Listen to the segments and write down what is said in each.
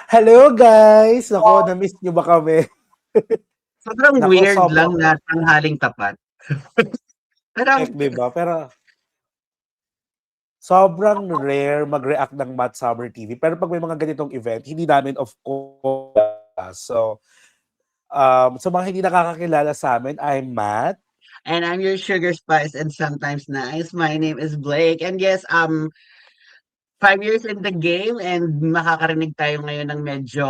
Hello guys! Naku, na-miss niyo ba kami? Sobrang Naku, weird lang sobrang na tanghaling tapat. Parang, 'di ba? Pero sobrang rare mag-react ng Matt Summer TV. Pero pag may mga ganitong event, hindi namin of course. So, sa mga hindi nakakakilala sa amin, I'm Matt. and I'm your sugar spice and sometimes nice. My name is Blake. And yes, 5 years in the game and makakarinig tayo ngayon ng medyo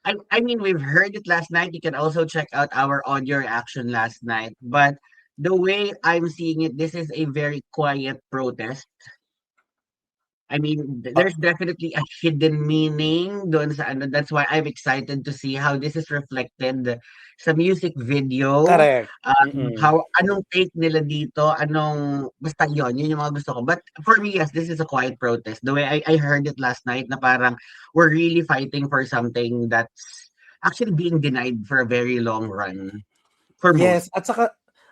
I mean, we've heard it last night. You can also check out our audio reaction last night. But the way I'm seeing it, this is a very quiet protest. I mean, Uh, there's definitely a hidden meaning doon sa ano. That's why I'm excited to see how this is reflected sa music video. Correct. Mm-mm. How anong take nila dito, anong basta yun yung mga gusto ko. But for me, yes, this is a quiet protest. The way I heard it last night na parang we're really fighting for something that's actually being denied for a very long run for most. Yes,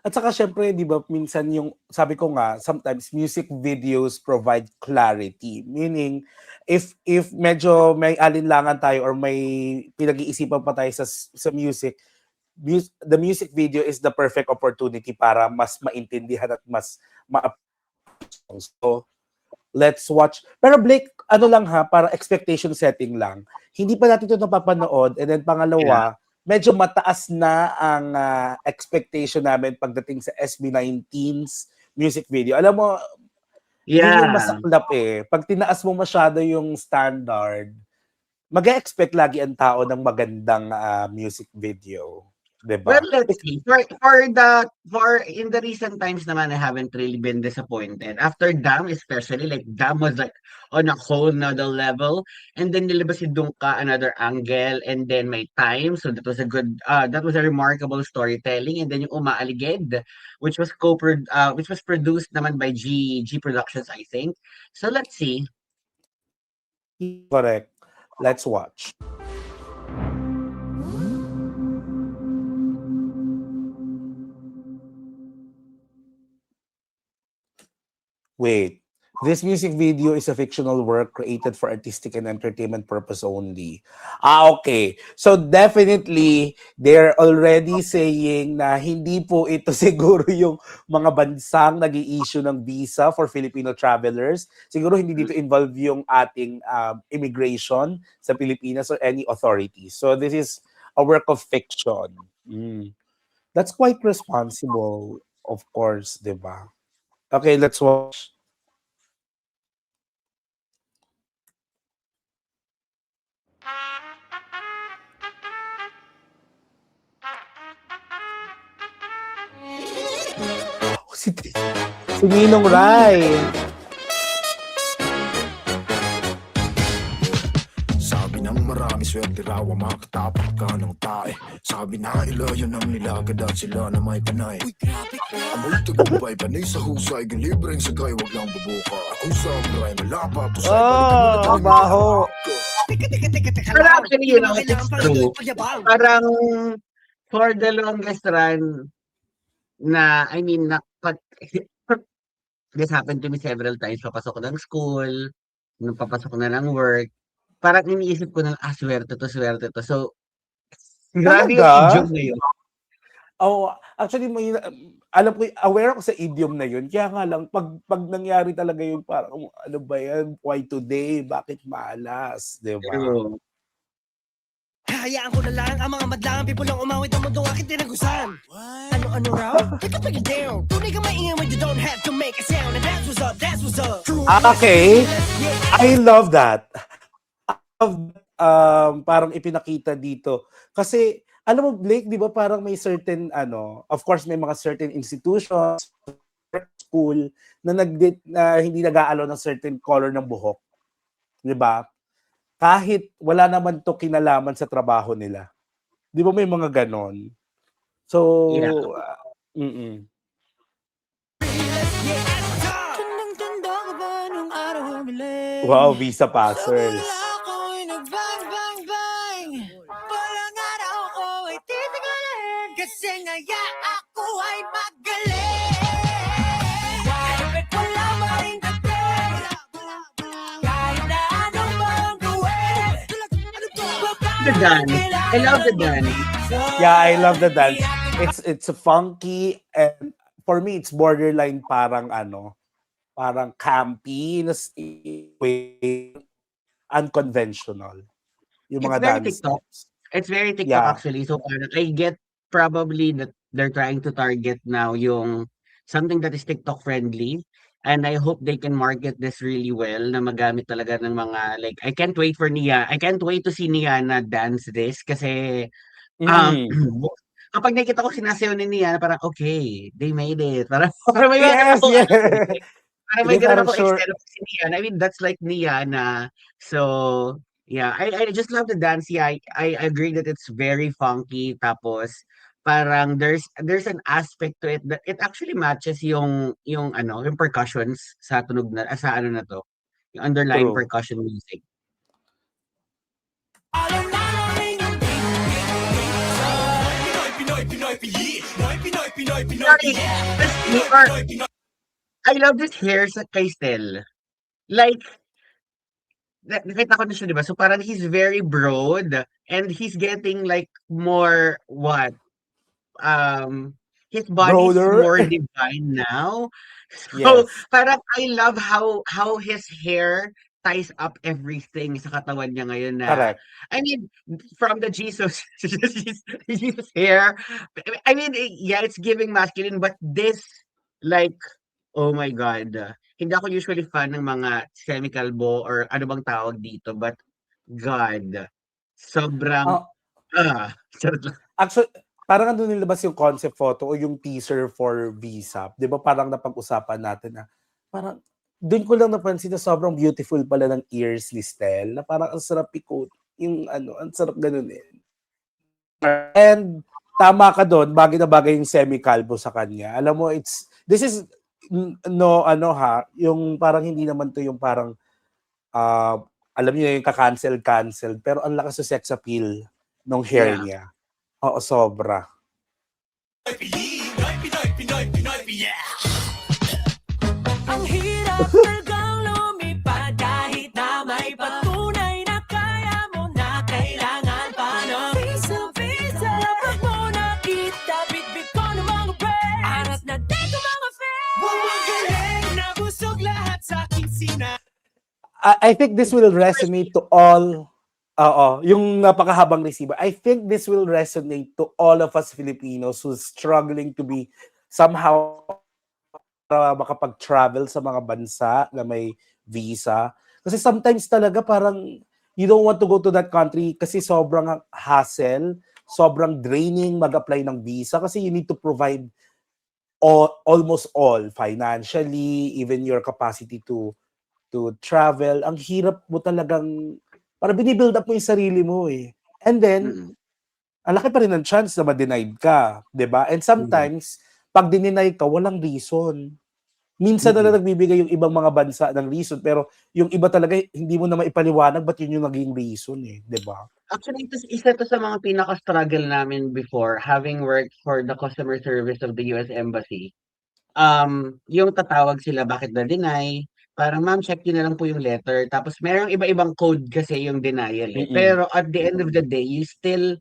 at saka syempre 'di ba minsan yung sabi ko nga sometimes music videos provide clarity. Meaning if medyo may alinlangan tayo or may pinag-iisipan pa tayo sa music, the music video is the perfect opportunity para mas maintindihan at mas ma so let's watch. Pero Blake, ano lang ha, para expectation setting lang. Hindi pa natin ito napapanood and then Yeah. pangalawa, medyo mataas na ang expectation namin pagdating sa SB19's music video. Alam mo, yun yung Yeah. masaklap eh. Pag tinaas mo masyado yung standard, mag-expect lagi ang tao ng magandang music video. Well, Diba? let's see. For in the recent times naman, I haven't really been disappointed. After Dam, especially, like Dam was like on a whole nother level, and then nilabas si Dungka another angle, and then may time. So that was a remarkable storytelling, and then yung Umaaligid, which was produced naman by G Productions, I think. So let's see. Correct. Let's watch. Wait, this music video is a fictional work created for artistic and entertainment purpose only. Okay. So definitely, they're already saying na hindi po ito siguro yung mga bansang nag-i-issue ng visa for Filipino travelers. Siguro hindi dito involve yung ating immigration sa Pilipinas or any authority. So this is a work of fiction. That's quite responsible, of course, di ba? Okay, let's watch. Si Ninong Rai. Sabi ng marami swerte raw ang makatapat ka ng tae. Sabi na ilayo ng nilagad at sila na may panay. Amoy tagumpay, panay sa husay, gilibreng sagay, wag lang bubuka. Ako sa maray, malapa, pusay, Oh, baho. Pero actually, it's true. Parang for the longest run, I mean, this happened to me several times. Papasok ko ng school, nung papasok na ng work, parang iniisip ko na, swerte to, swerte to. So, grabe yung Talaga? idiom na yun. Oh, actually alam ko, aware ako sa idiom na yun. Kaya nga lang pag nangyari talaga yun, parang ano ba yan? Why today? Bakit malas? 'Di ba? True. Hayaan ko na lang ang mga madlangang people ang umawit ang mundong aking tinagusan. Ano raw? Take it down. Tunay ka maingay when you don't have to make a sound. And that's what's up, that's what's up. Okay. I love that. Parang ipinakita dito. Kasi, alam mo, Blake, di ba parang may certain, of course, may mga certain institutions, school, na hindi nag-aalaw ng certain color ng buhok. Di ba? Kahit wala naman to kinalaman sa trabaho nila. Di ba may mga ganon? So, Yeah. Wow, visa passers. Kasi ngaya ako ay magaling. Kahit wala maring dating, kahit na anong bang gawin, the dance. I love the dance. Yeah, I love the dance. It's funky, and for me it's borderline parang parang campy na way, unconventional yung It's mga very dance TikTok. steps. It's very TikTok Yeah. actually. So parang I get probably that they're trying to target now yung something that is TikTok friendly. And I hope they can market this really well na magamit talaga ng mga like I can't wait for Nia. I can't wait to see Nia na dance this kasi Mm. kapag nakita ko sinasayaw ni Nia parang okay, they made it. Parang, parang may mga ganun Yes, akong yes. parang may Hindi, ganun parang akong sure. extent of si Nia. I mean, that's like Nia na. So, yeah, I just love the dance. Yeah, I agree that it's very funky. Tapos, parang there's an aspect to it that it actually matches yung percussions sa tunog na sa ano na to. Yung underlying True. percussion music. Sorry, this hair, I love this hair sa kay Stel. Like, nakita ko na siya, 'di ba? So parang he's very broad and he's getting like more what? Um, his body's Broader. more divine now. So Yes. parang I love how his hair ties up everything sa katawan niya ngayon na Correct. I mean from the Jesus Jesus hair. I mean yeah, it's giving masculine but this like oh my God. Hindi ako usually fan ng mga semi-kalbo or ano bang tawag dito, but God, sobrang, Ah, charot lang. actually, parang ano nilabas yung concept photo o yung teaser for Visa. 'Di ba parang napag-usapan natin na parang doon ko lang napansin na sobrang beautiful pala ng ears ni Stel, na parang ang sarap ikot, yung ang sarap ganunin. And tama ka doon, bagay na bagay yung semi-kalbo sa kanya. Alam mo, this is no yung parang hindi naman to yung parang alam niyo yung ka-cancel, pero ang lakas sa sex appeal nung hair Yeah. niya. Oo, sobra. Ang hirap talagang lumipad kahit na may patunay na kaya mo na kailangan pa ng visa. Dapat mo nakita, bitbit ko ng mga breaks. Arat na dito mga fans. Magaling na busog lahat sa aking sina. I think this will resonate to all. Yung napakahabang receiver. I think this will resonate to all of us Filipinos who's struggling to be somehow para makapag-travel sa mga bansa na may visa. Kasi sometimes talaga parang you don't want to go to that country kasi sobrang hassle, sobrang draining mag-apply ng visa kasi you need to provide almost all financially, even your capacity to travel. Ang hirap mo talagang para binibuild up mo yung sarili mo eh. And then, Mm. ang laki pa rin ng chance na ma-denied ka, 'di ba? And sometimes, pag dinenay ka, walang reason. Minsan na lang nagbibigay yung ibang mga bansa ng reason, pero yung iba talaga hindi mo na maipaliwanag ba't yun yung naging reason eh, 'di ba? Actually, isa to sa mga pinaka-struggle namin before having worked for the customer service of the US Embassy. Yung tatawag sila bakit na-deny, parang ma'am check niyo na lang po yung letter tapos merong iba-ibang code kasi yung denial eh. Mm. Pero at the end of the day, you still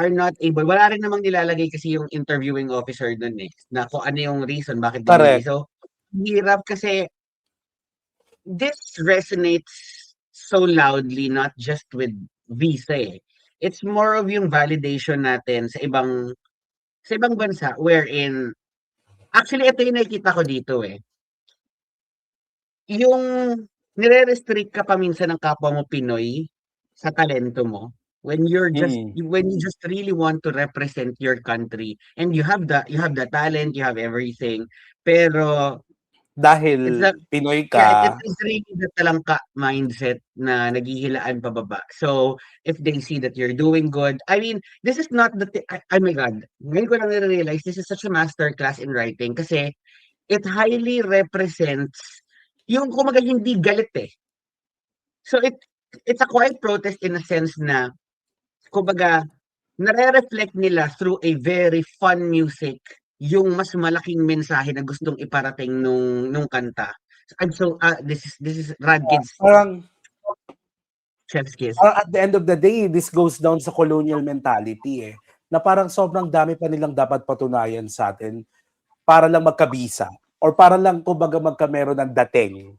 are not able. Wala rin namang nilalagay kasi yung interviewing officer dun eh, na kung ano yung reason bakit dinelay. Correct. So, hirap kasi this resonates so loudly not just with visa eh. It's more of yung validation natin sa ibang bansa wherein actually ito yung nakikita ko dito eh. Yung nire-restrict ka pa minsan ng kapwa mo Pinoy sa talento mo when Mm. when you just really want to represent your country and you have the talent, you have everything. Pero it's Dahil a Pinoy yeah, ka, it's really the talangka mindset na naghihilaan pababa. So, if they see that you're doing good, I mean, this is not oh my God, ngayon ko lang na-realize this is such a masterclass in writing kasi it highly represents yung kumbaga hindi galit eh. So, it's a quiet protest in a sense na kumbaga nare-reflect nila through a very fun music yung mas malaking mensahe na gustong iparating nung kanta. And so, this is Rad Kids. parang Chef's kiss. Or at the end of the day, this goes down sa colonial mentality eh. Na parang sobrang dami pa nilang dapat patunayan sa atin para lang magkabisa. Or para lang, kumbaga, magkameron ng dating.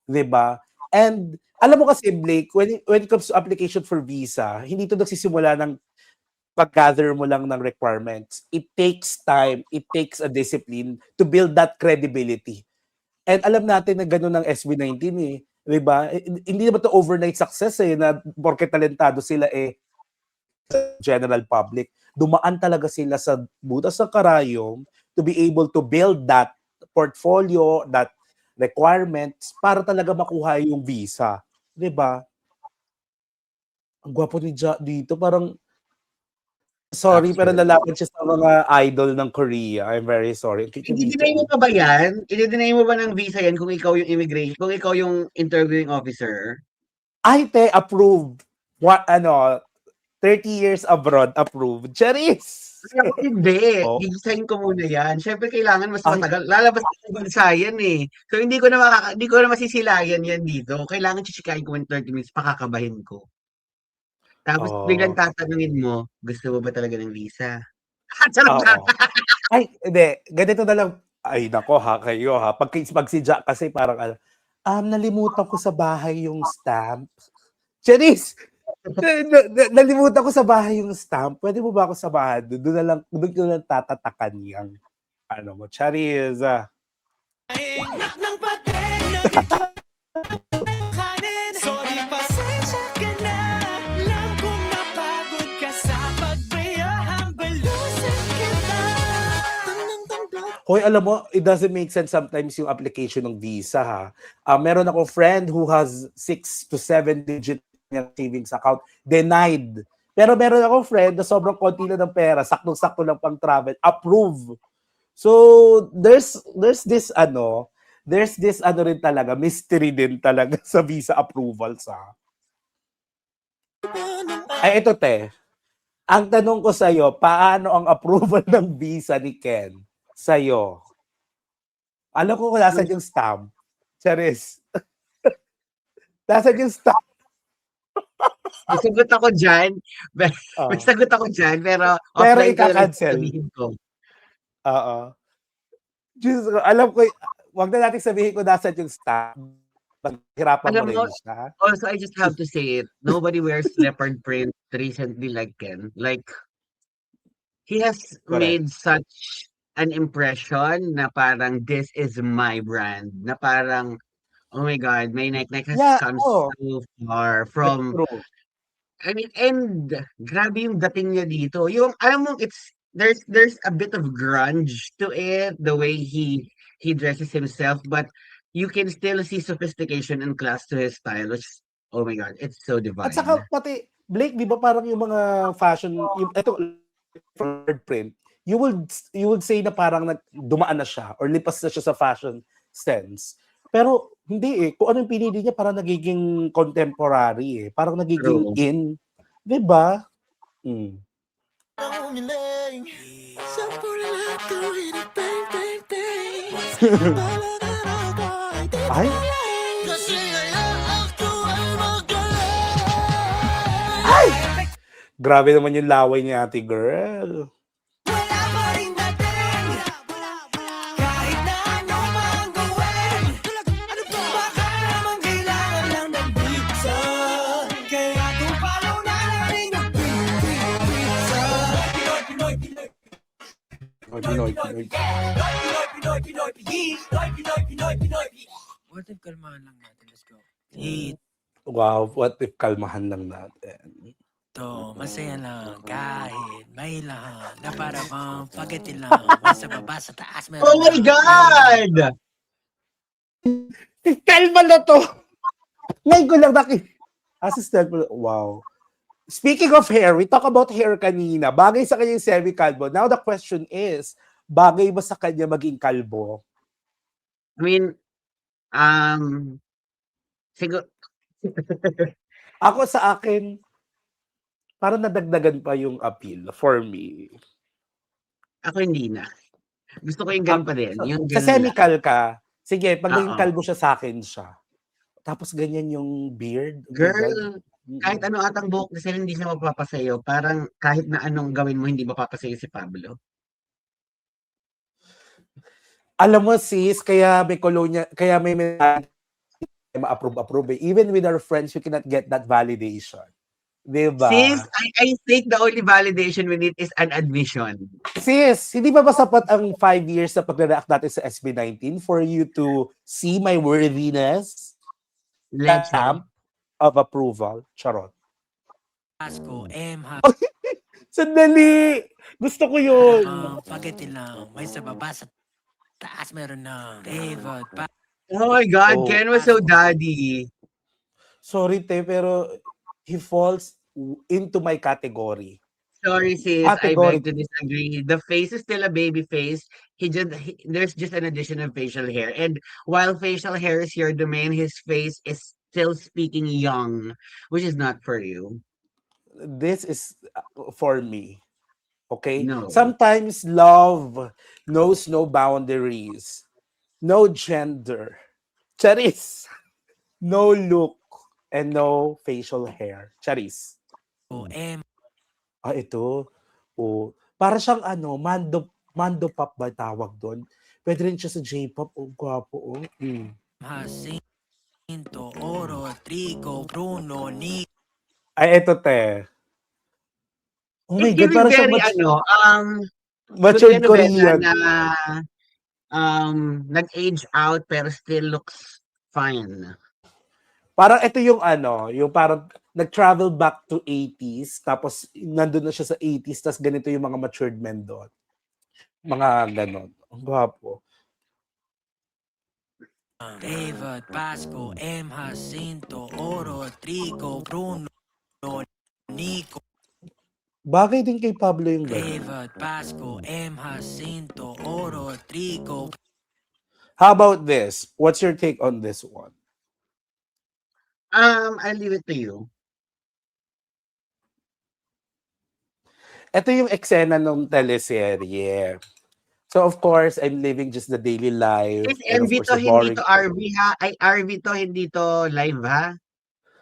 'Di ba? And alam mo kasi, Blake, when it comes to application for visa, hindi ito nagsisimula ng pag-gather mo lang ng requirements. It takes time, it takes a discipline to build that credibility. And alam natin na gano'n ng SB19 eh. 'Di ba? Hindi naman to overnight success eh, na porke talentado sila eh, general public. Dumaan talaga sila sa butas ng karayom to be able to build that portfolio, that requirements para talaga makuha yung visa. 'Di ba? Ang gwapo ni Ja dito, parang sorry pero Actually. lalapit siya sa mga idol ng Korea. I'm very sorry. I-deny mo pa ba yan? I-deny mo ba ng visa yan kung ikaw yung immigration, kung ikaw yung interviewing officer? Ay, te, approved. What, 30 years abroad, approved. Charis! Kaya ako hindi. Oh. I-sign ko muna yan. Siyempre kailangan mas Ay. matagal. Lalabas sa bansa yan eh. So hindi ko na masisilayan yan dito. Kailangan chichikain ko in 30 minutes, pakakabahin ko. Tapos biglang tatanungin mo, gusto mo ba talaga ng visa? Charot lang. Oo. Ay, hindi. Ganito na lang. Ay, nako ha, kayo ha. Pag si Ja kasi parang, nalimutan ko sa bahay yung stamp. Charis! Nalimutan ko sa bahay yung stamp. Pwede mo ba ako samahan? Doon ko lang tatatakan yung ano mo. Charis! Ng pating ng kanin. Sorry, pasensya ka na. Alam kong napagod ka sa pagbayahang balusin kita. Hoy, alam mo, it doesn't make sense sometimes yung application ng visa ha. Meron akong friend who has 6 to 7 digit savings account, denied. Pero meron akong friend na sobrang konti lang ng pera, saktong-sakto lang pang travel, approve. So, there's this rin talaga, mystery din talaga sa visa approvals ha. Ay, ito te. Ang tanong ko sa'yo, paano ang approval ng visa ni Ken sa'yo? Alam ko kung nasan yung stamp. Charis. Nasan yung stamp? May sagot ako dyan. Oh. May sagot ako dyan, pero Pero offline ko na lang ika-cancel. sabihin ko. Oo. Diyos ko, alam ko, wag na natin sabihin ko nasan yung stamp. Maghirapan mo Alam mo, rin siya. Also, I just have to say it. Nobody wears leopard print recently like Ken. Like, he has made such an impression na parang this is my brand. Na parang, oh my God, my Nike has come so far from, True. I mean, and grabe yung dating niya dito. Yung, alam mo, there's a bit of grunge to it, the way he dresses himself, but you can still see sophistication and class to his style, which, oh my God, it's so divine. At saka pati, Blake, di ba parang yung mga fashion, ito, print, you would say na parang dumaan na siya or lipas na siya sa fashion sense. Pero hindi eh. Kung ano yung pinili niya, parang nagiging contemporary eh. Parang nagiging in. Di ba? Mm. Ay? Ay! Grabe naman yung laway ni ate girl. Wala pa rin dating. Kahit na ano mang gawin. Baka naman kailangan lang ng pizza. Kaya kung palaw na rin yung pizza. Pinoy, Pinoy, Pinoy. What if kalmahan lang natin? Let's go. Eat. Wow, what if kalmahan lang natin? To, masaya lang kahit may lahat na para bang spaghetti lang. Sa baba, sa taas, meron Oh my God! Kalma na to! Ngayon ko lang assistant mo. Wow. Speaking of hair, we talk about hair kanina. Bagay sa kanya yung semi-kalbo. Now the question is, bagay ba sa kanya maging kalbo? I mean, siguro, Ako sa akin, parang nadagdagan pa yung appeal for me. ako hindi na. Gusto ko yung ganun pa din. Yung Sa ganun lang. semi-kal ka, sige, pag naging Oo. kalbo siya sa akin siya. Tapos ganyan yung beard. Girl, kahit ano atang buhok kasi hindi siya mapapasayo. Parang kahit na anong gawin mo, hindi mapapasayo si Pablo. Alam mo sis, kaya may kolonya, kaya may ma-approve. Even with our friends, we cannot get that validation. Diba? Sis, I think the only validation we need is an admission. Sis, hindi ba sapat ang 5 years na pag-react natin sa SB19 for you to see my worthiness? Let's Stamp of approval. Charot. Pasko, Sandali! Gusto ko yun! Spaghetti lang. May sa baba sa taas meron ng David. Oh my God, Oh. Ken was so daddy. Sorry, te, pero he falls into my category. Sorry, sis. I Category. beg to disagree. The face is still a baby face. There's just an addition of facial hair. And while facial hair is your domain, his face is still speaking young, which is not for you. This is for me. Okay? No. Sometimes love knows no boundaries, no gender, charis, no look, and no facial hair. Charis. Ito. Oh, para siyang Mando Pop ba tawag doon? Pwede rin siya sa J-pop. Oh, gwapo. Oh. Jacinto, Oro, Trigo, Bruno, Nick. Ay, ito te. Oh my It's God, giving para siyang very, matured telenovela Korean. na nag-age out pero still looks fine. Parang ito yung yung parang nag-travel back to 80s, tapos nandun na siya sa 80s, tapos ganito yung mga matured men doon. Mga ganon. Ang gwapo. David, Pasko, Jacinto, Oro, Trigo, Bruno, Nico. Bagay din kay Pablo yung ganon. David, Pasko, Jacinto, Oro, Trigo. How about this? What's your take on this one? I'll leave it to you. Ito yung eksena ng teleserye. So of course, I'm living just the daily life. Is and of MV course, to, the hindi boring- to RV ha? Ay, RV to, hindi to live ha?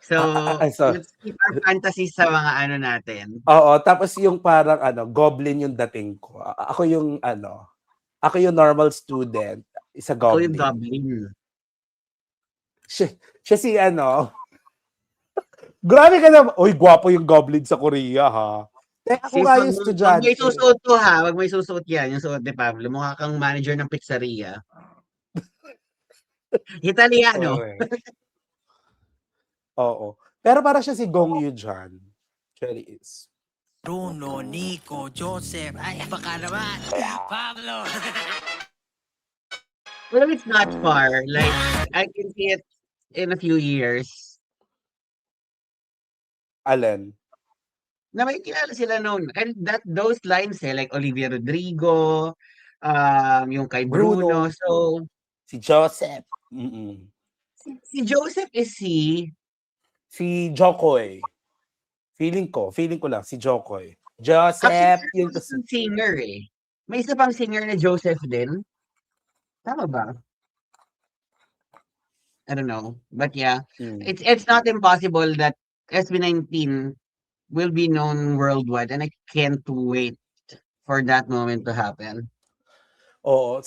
So, so- let's keep our fantasies sa mga ano natin. Oo, tapos yung parang goblin yung dating ko. Ako yung ako yung normal student, isa Ako goblin. yung Goblin. Siya si Grabe ka na. Oy, gwapo yung goblin sa Korea, ha? Ako Sis, nga wag yung mo- estudyante. Wag may susuot to ha. Wag may susuot yan. Yung suot ni Pablo. Mukha kang manager ng pizzeria. Italiano. Oo. Pero para siya si Gong Yoo dyan. Actually is. Bruno, Nico, Joseph. Ay, baka naman. Pablo. Well, it's not far. Like, I can see it in a few years. Allen. Na may kilala sila noon. And those lines like Olivia Rodrigo, yung kay Bruno. Bruno. So, Si Joseph. Mm-mm. si Joseph is Si Jokoy. Feeling ko lang, si Jokoy. Joseph. Yun kasi. isang singer eh. May isa pang singer na Joseph din. Tama ba? I don't know. But yeah, it's not impossible that SB19 will be known worldwide and I can't wait for that moment to happen. Oo.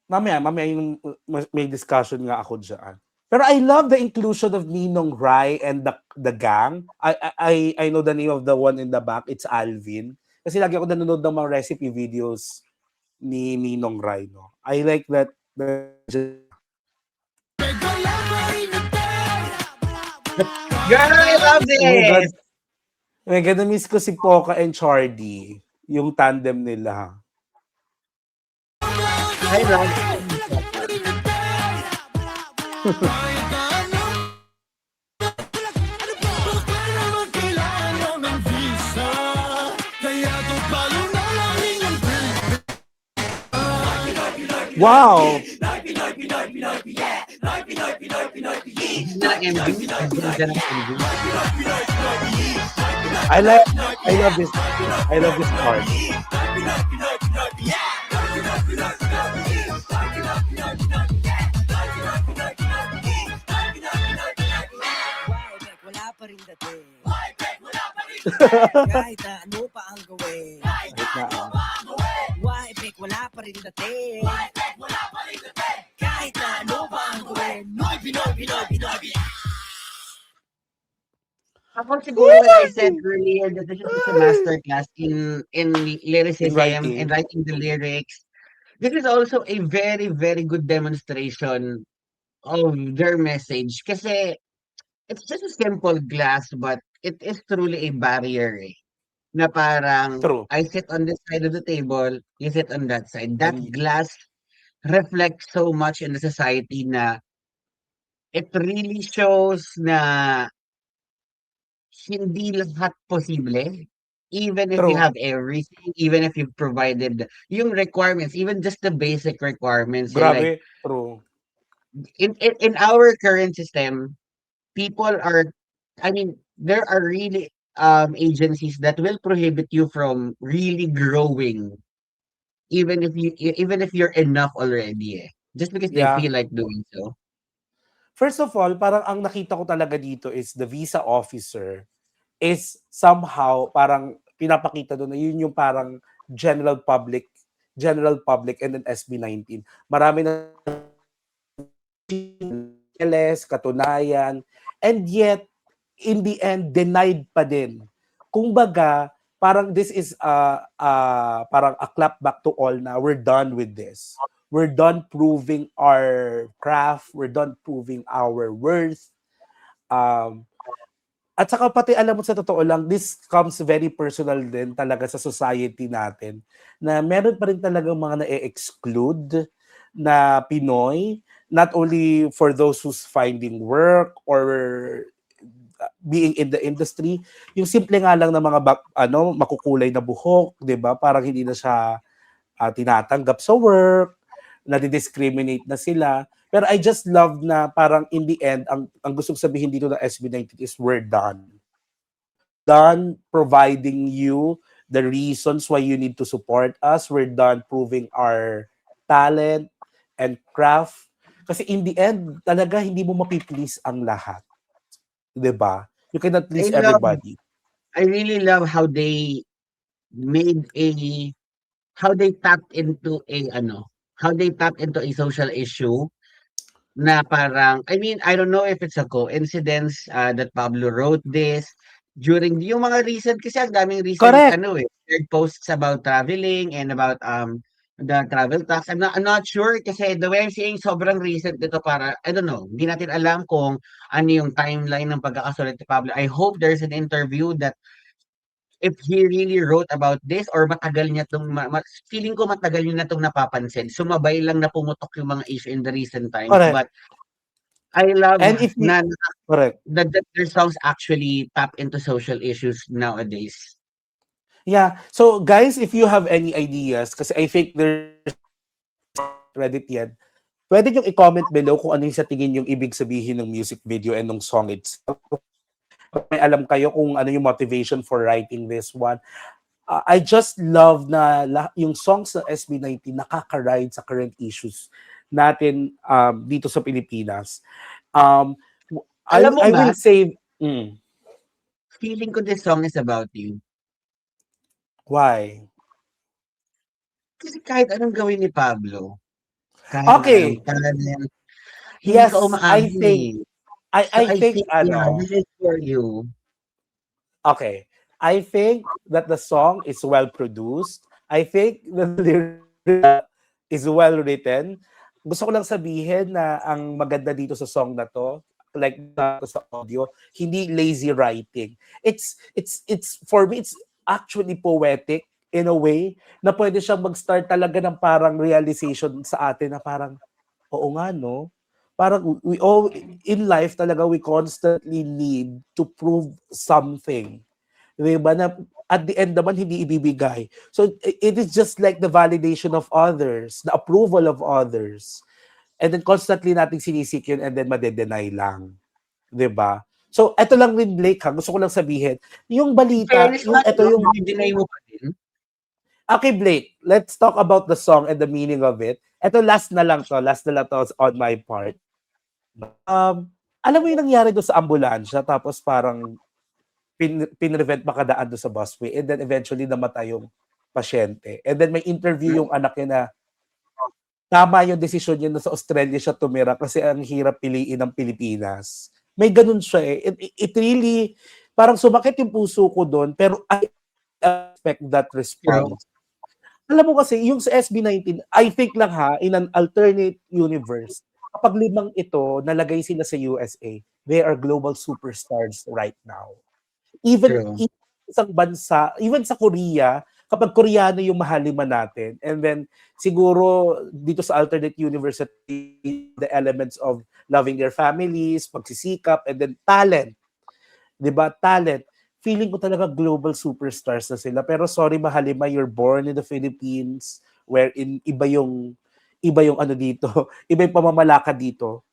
Mamaya yung may discussion nga ako dyan. Pero I love the inclusion of Ninong Rai and the gang. I know the name of the one in the back. It's Alvin. Kasi lagi ako nanonood ng mga recipe videos ni Ninong Rai. No? I like that. Girl, I love Oh my God. this! Oh my God, na-miss ko si Poca and Chardy. Yung tandem nila. I love Wow! na MV. Ganda ng MV. I love this part. Wala pa rin dating. Kahit na ano pa ang gawin. Kahit na, Why pick wala pa rin dating. Kahit na ano pa ang gawin. Noy, Pinoy, Pinoy, Pinoy. Ako siguro, like I said earlier, that this is a masterclass in lyricism, writing. in writing the lyrics. This is also a very, very good demonstration of their message. Kasi it's just a simple glass, but it is truly a barrier eh. Na parang, True. I sit on this side of the table, you sit on that side. That And- glass reflects so much in the society na it really shows na hindi lahat posible. Even if you True. have everything, even if you've provided yung requirements, even just the basic requirements, eh, like Grabe. True. in our current system, people are, I mean, there are really agencies that will prohibit you from really growing, even if you're enough already, eh, just because they Yeah. feel like doing so. First of all, parang ang nakita ko talaga dito is the visa officer is somehow parang pinapakita doon na yun yung parang general public and then SB19. Marami na katunayan, and yet in the end denied pa din. Kumbaga, parang this is parang a clap back to all na we're done with this. We're done proving our craft, we're done proving our worth. At saka pati alam mo sa totoo lang, this comes very personal din talaga sa society natin na meron pa rin talagang mga na-exclude na Pinoy, not only for those who's finding work or being in the industry, yung simple nga lang na mga makukulay na buhok, 'di ba? Parang hindi na siya tinatanggap sa work, nadi-discriminate na sila. Pero I just love na parang in the end, ang gustong sabihin dito ng SB19 is we're done. Done providing you the reasons why you need to support us. We're done proving our talent and craft. Kasi in the end, talaga hindi mo mapiplease ang lahat. 'Di ba? You cannot please everybody. I really love how they made how they tapped into a social issue na parang, I mean, I don't know if it's a coincidence that Pablo wrote this during yung mga recent, kasi ang daming recent Correct. shared posts about traveling and about the travel tax. I'm not sure kasi the way I'm seeing sobrang recent dito, para I don't know, hindi natin alam kung ano yung timeline ng pagkakasulat ni Pablo. I hope there's an interview that if he really wrote about this, or matagal niya feeling ko matagal niya na itong napapansin. Sumabay lang na pumutok yung mga issue in the recent times. Correct. But I love And if you- na Correct. that their songs actually tap into social issues nowadays. Yeah. So guys, if you have any ideas, kasi I think there's credit yan, pwede nyo i-comment below kung ano yung sa tingin yung ibig sabihin ng music video and ng song itself. Kung may alam kayo kung ano yung motivation for writing this one. I just love na yung songs ng SB19 nakaka-ride sa current issues natin dito sa Pilipinas. Alam mo I ba? will say, Feeling ko this song is about you. why? Kasi kahit anong gawin ni Pablo, kahit Okay. hindi Yes, ka I umaamin think, eh. I think, Yeah, this is for you. okay. I think that the song is well produced. I think the lyric is well written. Gusto ko lang sabihin na ang maganda dito sa song na to, like sa audio, hindi lazy writing. It's for me, it's actually poetic in a way na pwede siyang mag-start talaga ng parang realization sa atin na parang, oo nga no, parang we all in life talaga we constantly need to prove something. Diba? Na at the end naman hindi ibibigay. So it is just like the validation of others, the approval of others. And then constantly nating sinisik yun and then madedenay lang. Diba? So eto lang rin Blake ha, gusto ko lang sabihin, yung balita, Fairness yung naman, eto yung dinay mo pa din. Okay, Blake, let's talk about the song and the meaning of it. Ito, last na lang to on my part. Alam mo yung nangyari doon sa ambulansya, tapos parang pinrevent makadaan doon sa busway. And then eventually namatay yung pasyente. And then may interview yung anak niya na tama yung desisyon niya na sa Australia siya tumira kasi ang hirap piliin ng Pilipinas. May ganun siya eh. It really, parang sumakit yung puso ko doon, pero I expect that response. Alam mo kasi, yung sa SB19, I think lang ha, in an alternate universe, kapag 5 ito, nalagay sila sa USA, they are global superstars right now. Even isang bansa, even sa Korea, kapag Koreano yung mahalima natin, and then siguro dito sa alternate university, the elements of loving their families, pagsisikap, and then talent. 'Di ba? Talent. Feeling ko talaga global superstars na sila. Pero sorry mahalima, you're born in the Philippines, wherein iba yung ano dito, iba yung pamamalakad dito,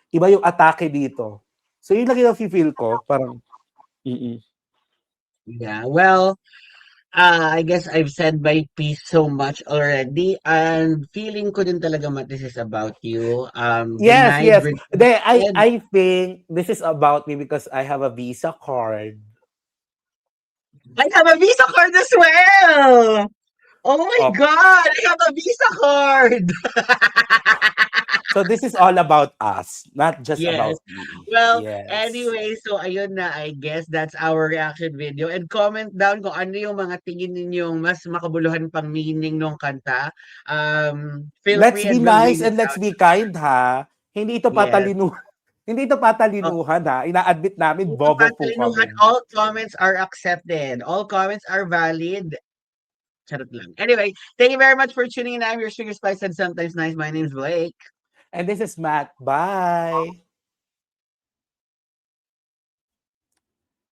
iba yung atake dito. So yun lang yung feel ko, parang Yeah, well, I guess I've said my piece so much already, and feeling ko din talaga this is about you. Yes, Denied, yes. I rejected. I think this is about me because I have a Visa card. I have a Visa card as well. Oh my Oh. God, I have a Visa card. So this is all about us, not just Yes. about me. Well, Yes. anyway, so ayun na, I guess that's our reaction video. And comment down kung ano yung mga tingin ninyong mas makabuluhan pang meaning ng kanta. Feel Let's free be and we'll nice read and it let's out. be kind ha. Hindi ito Yes. patalinuhan. Hindi ito patalinuhan ha. Ina-admit namin, bobo po Patalinuhan, kami. all comments are accepted. All comments are valid. Charot lang. Anyway, thank you very much for tuning in. I'm your Sugar Spice and sometimes nice. My name's Blake. And this is Matt. Bye.